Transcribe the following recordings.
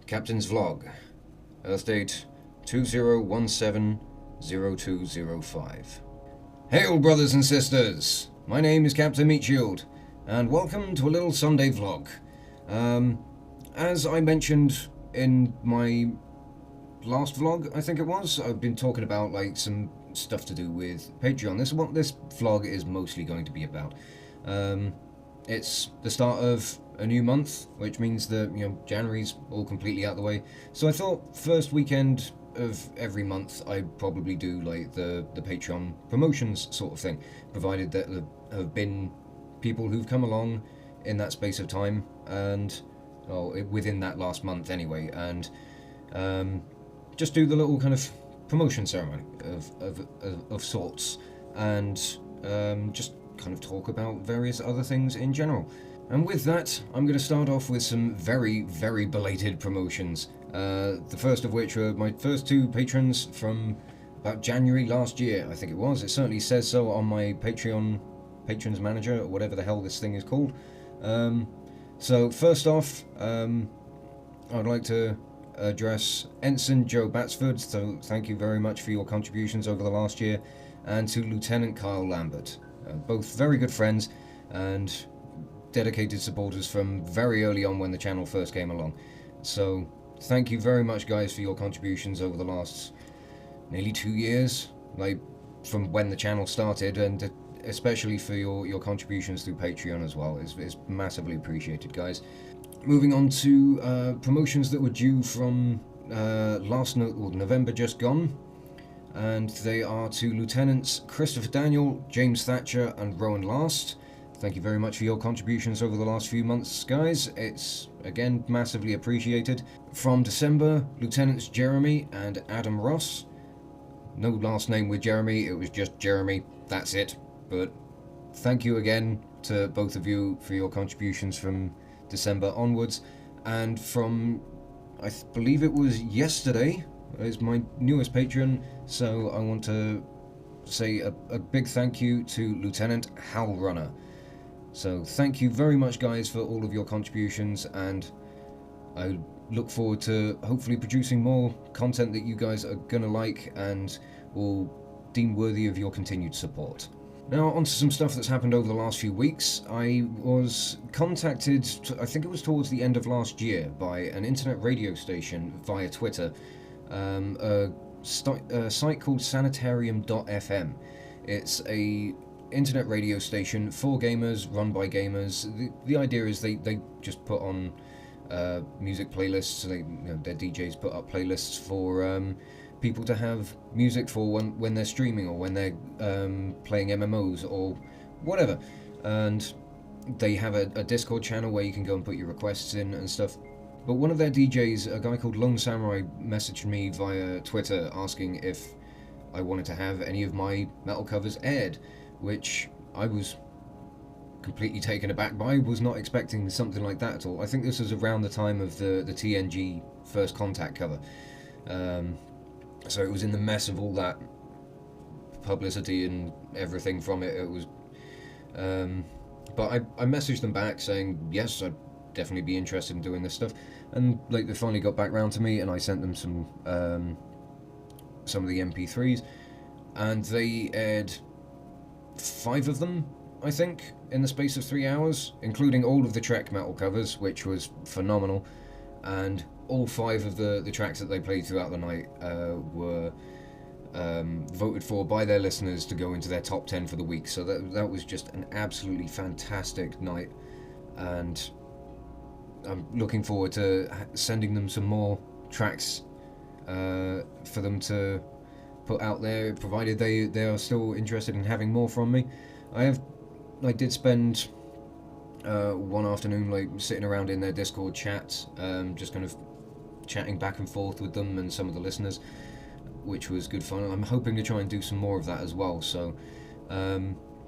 Captain's Vlog. Earth date 2017-0205. Hail, brothers and sisters! My name is Captain Meatshield, and welcome to a little Sunday vlog. As I mentioned in my last vlog, I think it was, I've been talking about some stuff to do with Patreon. This is what this vlog is mostly going to be about. It's the start of a new month, which means that, January's all completely out of the way. So I thought first weekend of every month I'd probably do the Patreon promotions sort of thing, provided that there have been people who've come along in that space of time, and within that last month anyway, and just do the little kind of promotion ceremony of sorts, and just kind of talk about various other things in general. And with that, I'm going to start off with some very, very belated promotions. The first of which were my first two patrons from about January last year, I think it was. It certainly says so on my Patreon Patrons Manager, or whatever the hell this thing is called. So first off, I'd like to address Ensign Joe Batsford, so thank you very much for your contributions over the last year, and to Lieutenant Kyle Lambert. Both very good friends and dedicated supporters from very early on when the channel first came along. So thank you very much, guys, for your contributions over the last nearly 2 years, from when the channel started, and especially for your contributions through Patreon as well. It's massively appreciated, guys. Moving on to promotions that were due from November just gone, and they are to Lieutenants Christopher Daniel, James Thatcher, and Rowan Last. Thank you very much for your contributions over the last few months, guys. It's, again, massively appreciated. From December, Lieutenants Jeremy and Adam Ross. No last name with Jeremy, it was just Jeremy, that's it. But thank you again to both of you for your contributions from December onwards. And from, I believe it was yesterday, is my newest patron, so I want to say a big thank you to Lieutenant Howlrunner. So thank you very much, guys, for all of your contributions, and I look forward to hopefully producing more content that you guys are gonna like and will deem worthy of your continued support. Now onto some stuff that's happened over the last few weeks. I was contacted, I think it was towards the end of last year, by an internet radio station via Twitter, a site called Sanitarium FM. It's a internet radio station for gamers, run by gamers. The idea is they just put on music playlists. Their DJs put up playlists for people to have music for when they're streaming, or when they're playing MMOs or whatever. And they have a Discord channel where you can go and put your requests in and stuff. But one of their DJs, a guy called LoneSamurai, messaged me via Twitter asking if I wanted to have any of my metal covers aired, which I was completely taken aback by. I was not expecting something like that at all. I think this was around the time of the TNG First Contact cover. So it was in the mess of all that publicity and everything from it. It was, but I messaged them back saying, yes, I'd definitely be interested in doing this stuff. And they finally got back round to me, and I sent them some of the MP3s, and they aired 5 of them, I think, in the space of 3 hours, including all of the Trek metal covers, which was phenomenal. And all 5 of the tracks that they played throughout the night were voted for by their listeners to go into their top 10 for the week. So that was just an absolutely fantastic night, and I'm looking forward to sending them some more tracks for them to put out there, provided they are still interested in having more from me. I did spend one afternoon sitting around in their Discord chat, just kind of chatting back and forth with them and some of the listeners, which was good fun. I'm hoping to try and do some more of that as well. So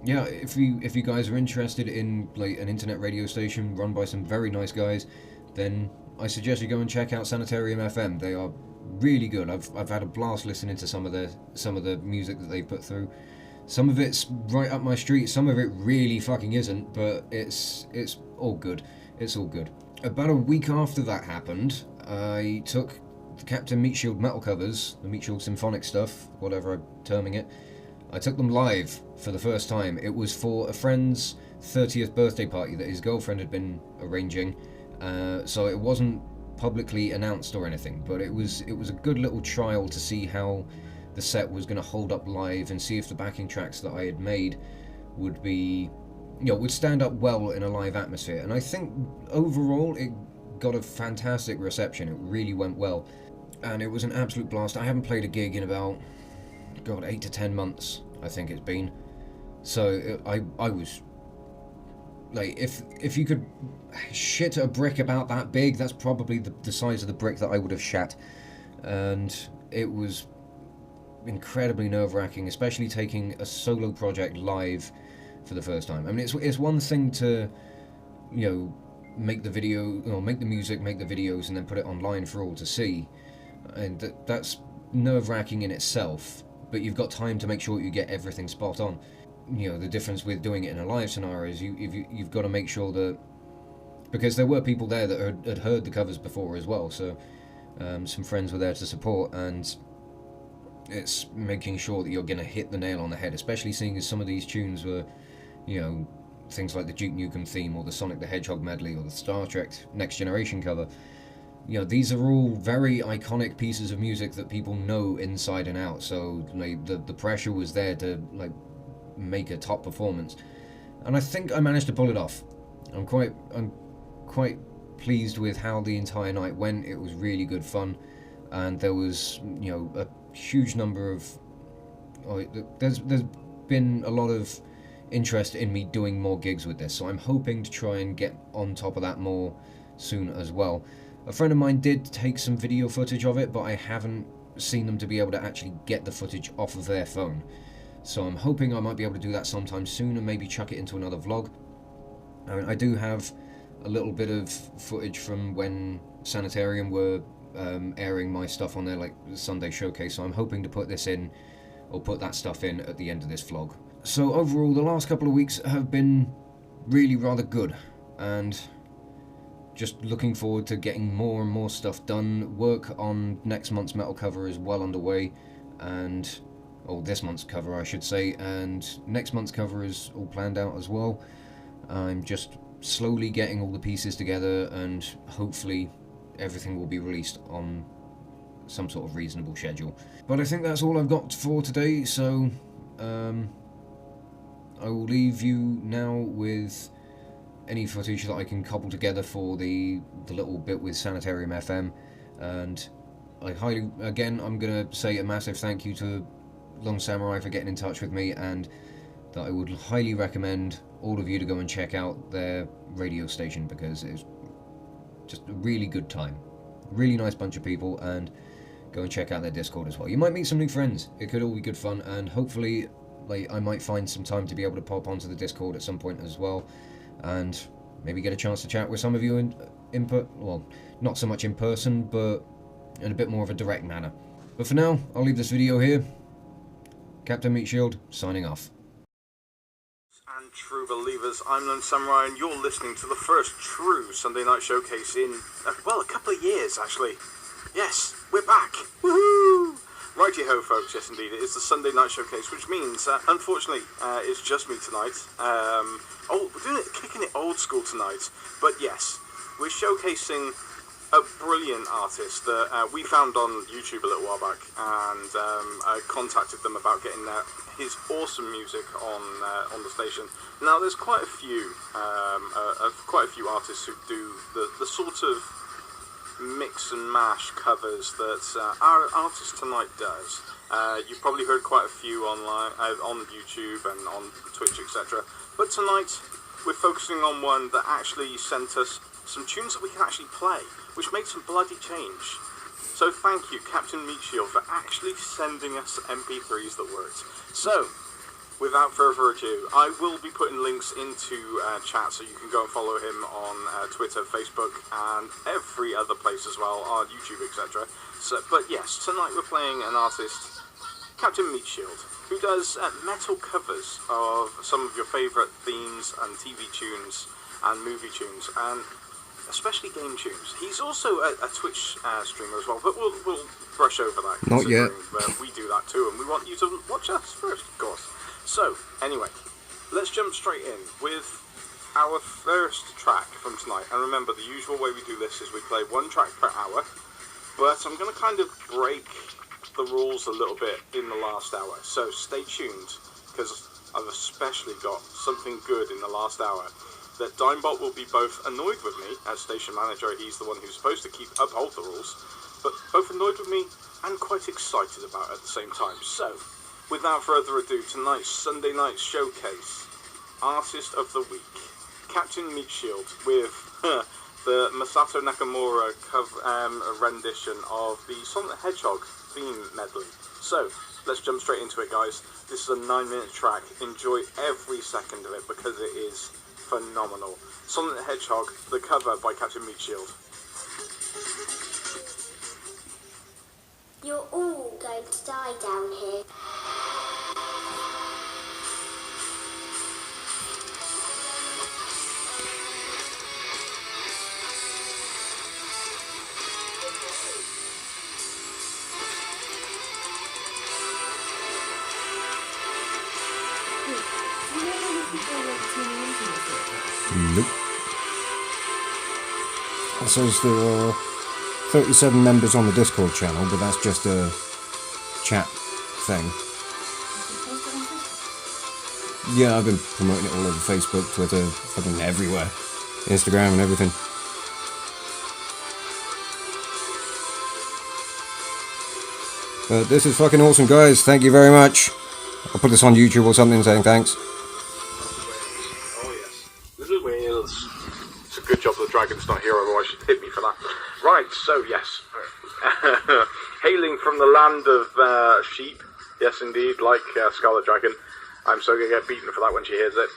yeah, if you guys are interested in an internet radio station run by some very nice guys, then I suggest you go and check out Sanitarium FM. They are really good. I've had a blast listening to some of the music that they put through. Some of it's right up my street, some of it really fucking isn't, but it's all good. It's all good. About a week after that happened, I took the Captain Meatshield metal covers, the Meatshield symphonic stuff, whatever I'm terming it. I took them live for the first time. It was for a friend's 30th birthday party that his girlfriend had been arranging, so it wasn't publicly announced or anything, but it was a good little trial to see how the set was going to hold up live and see if the backing tracks that I had made would be, would stand up well in a live atmosphere. And I think overall it got a fantastic reception. It really went well, and it was an absolute blast. I haven't played a gig in about 8 to 10 months, I think it's been. So I was like, if you could shit a brick about that big, that's probably the size of the brick that I would have shat. And it was incredibly nerve-wracking, especially taking a solo project live for the first time. I mean, it's one thing to, make the video, make the music, make the videos, and then put it online for all to see, and that's nerve-wracking in itself. But you've got time to make sure you get everything spot on. The difference with doing it in a live scenario is you've got to make sure that, because there were people there that had heard the covers before as well, so some friends were there to support, and it's making sure that you're going to hit the nail on the head, especially seeing as some of these tunes were, things like the Duke Nukem theme or the Sonic the Hedgehog medley or the Star Trek Next Generation cover. These are all very iconic pieces of music that people know inside and out, so the pressure was there to make a top performance, and I think I managed to pull it off. I'm quite pleased with how the entire night went. It was really good fun, and there was a huge number of there's been a lot of interest in me doing more gigs with this, so I'm hoping to try and get on top of that more soon as well. A friend of mine did take some video footage of it, but I haven't seen them to be able to actually get the footage off of their phone. So I'm hoping I might be able to do that sometime soon and maybe chuck it into another vlog. I mean, I do have a little bit of footage from when Sanitarium were airing my stuff on their Sunday showcase, so I'm hoping to put that stuff in at the end of this vlog. So overall, the last couple of weeks have been really rather good, and just looking forward to getting more and more stuff done. Work on next month's metal cover is well underway, and this month's cover I should say, and next month's cover is all planned out as well. I'm just slowly getting all the pieces together, and hopefully everything will be released on some sort of reasonable schedule. But I think that's all I've got for today, so I will leave you now with any footage that I can cobble together for the little bit with Sanitarium FM, and I'm going to say a massive thank you to LoneSamurai for getting in touch with me, and that I would highly recommend all of you to go and check out their radio station, because it's just a really good time. Really nice bunch of people, and go and check out their Discord as well. You might meet some new friends. It could all be good fun, and hopefully I might find some time to be able to pop onto the Discord at some point as well, and maybe get a chance to chat with some of you well, not so much in person, but in a bit more of a direct manner. But for now, I'll leave this video here. Captain Meatshield, signing off. And true believers, I'm LoneSamurai, and you're listening to the first true Sunday night showcase in, a couple of years, actually. Yes, we're back! Woohoo! Righty-ho, folks, yes indeed, it is the Sunday night showcase, which means, unfortunately, it's just me tonight. We're kicking it old school tonight, but yes, we're showcasing a brilliant artist that we found on YouTube a little while back, and I contacted them about getting his awesome music on the station. Now, there's quite a few artists who do the sort of mix and mash covers that our artist tonight does. You've probably heard quite a few online, on YouTube and on Twitch, etc. But tonight, we're focusing on one that actually sent us some tunes that we can actually play, which made some bloody change. So thank you, Captain Meatshield, for actually sending us MP3s that worked. So, without further ado, I will be putting links into chat, so you can go and follow him on Twitter, Facebook, and every other place as well, on YouTube, etc. But yes, tonight we're playing an artist, Captain Meatshield, who does metal covers of some of your favourite themes and TV tunes and movie tunes. And especially game tunes. He's also a Twitch streamer as well, but we'll brush over that. Not yet. We do that too, and we want you to watch us first, of course. So, anyway, let's jump straight in with our first track from tonight. And remember, the usual way we do this is we play one track per hour, but I'm going to kind of break the rules a little bit in the last hour. So stay tuned, because I've especially got something good in the last hour that Dimebot will be both annoyed with me as station manager. He's the one who's supposed to uphold the rules, but both annoyed with me and quite excited about it at the same time. So, without further ado, tonight's Sunday night showcase, Artist of the Week, Captain Meatshield with the Masato Nakamura rendition of the Sonic the Hedgehog theme medley. So, let's jump straight into it, guys. This is a 9-minute track. Enjoy every second of it because it is phenomenal. Sonic the Hedgehog, the cover by Captain Meatshield. You're all going to die down here. Nope. It says there are 37 members on the Discord channel, but that's just a chat thing. Yeah, I've been promoting it all over Facebook, Twitter, fucking everywhere. Instagram and everything. But this is fucking awesome, guys. Thank you very much. I'll put this on YouTube or something saying thanks. Good job the dragon's not here, otherwise she'd hit me for that. Right, so yes. Hailing from the land of sheep, yes indeed, like Scarlet Dragon. I'm so going to get beaten for that when she hears it.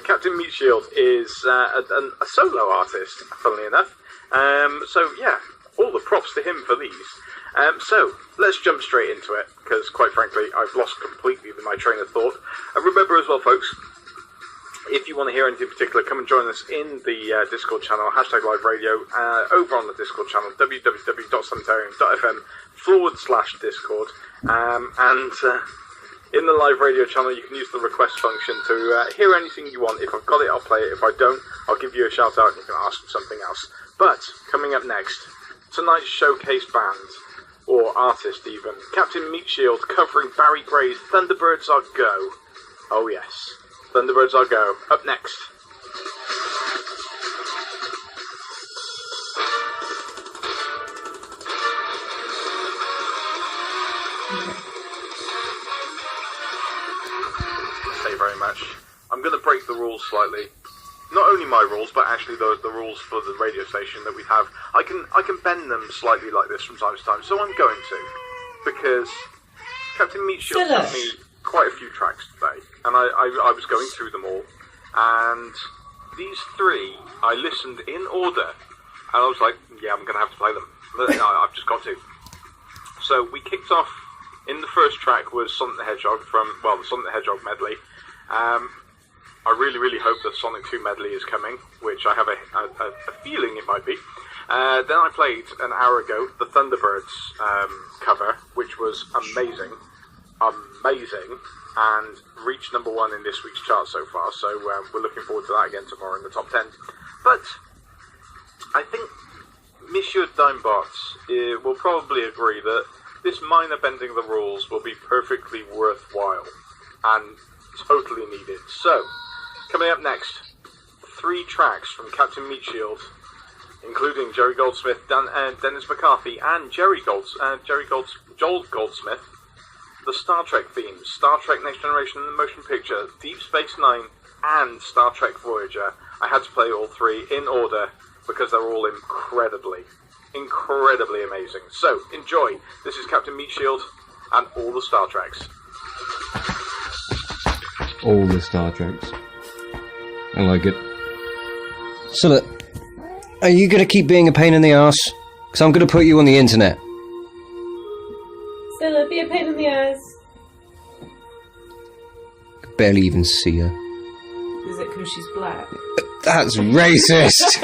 Captain Meatshield is a solo artist, funnily enough. So yeah, all the props to him for these. So, let's jump straight into it, because quite frankly, I've lost completely my train of thought. And remember as well, folks, if you want to hear anything particular, come and join us in the Discord channel, #LiveRadio, over on the Discord channel, www.sanitarium.fm/Discord. And in the live radio channel, you can use the request function to hear anything you want. If I've got it, I'll play it. If I don't, I'll give you a shout out and you can ask for something else. But, coming up next, tonight's showcase band, or artist even, Captain Meatshield covering Barry Gray's Thunderbirds Are Go. Oh yes. Thunderbirds Are Go. Up next. Thank you very much. I'm going to break the rules slightly. Not only my rules, but actually the rules for the radio station that we have. I can bend them slightly like this from time to time, so I'm going to. Because Captain Meatshield sent me quite a few tracks today, and I was going through them all, and these three I listened in order, and I was like, yeah, I'm going to have to play them. I've just got to. So we kicked off, in the first track was Sonic the Hedgehog from, well, the Sonic the Hedgehog medley. I really, really hope the Sonic 2 medley is coming, which I have a feeling it might be. Then I played, an hour ago, the Thunderbirds cover, which was amazing, and reached #1 in this week's chart so far, so we're looking forward to that again tomorrow in the top 10. But I think Monsieur Dimebot will probably agree that this minor bending of the rules will be perfectly worthwhile and totally needed. So, coming up next, 3 tracks from Captain Meatshield, including Jerry Goldsmith, Dennis McCarthy, and Joel Goldsmith. The Star Trek themes, Star Trek Next Generation in the Motion Picture, Deep Space Nine, and Star Trek Voyager. I had to play all 3 in order because they're all incredibly amazing. So, enjoy. This is Captain Meatshield and all the Star Treks. All the Star Treks. I like it. So look, are you going to keep being a pain in the ass? Because I'm going to put you on the internet. Stella, be a pain in the ass. I barely even see her. Is it because she's black? That's racist!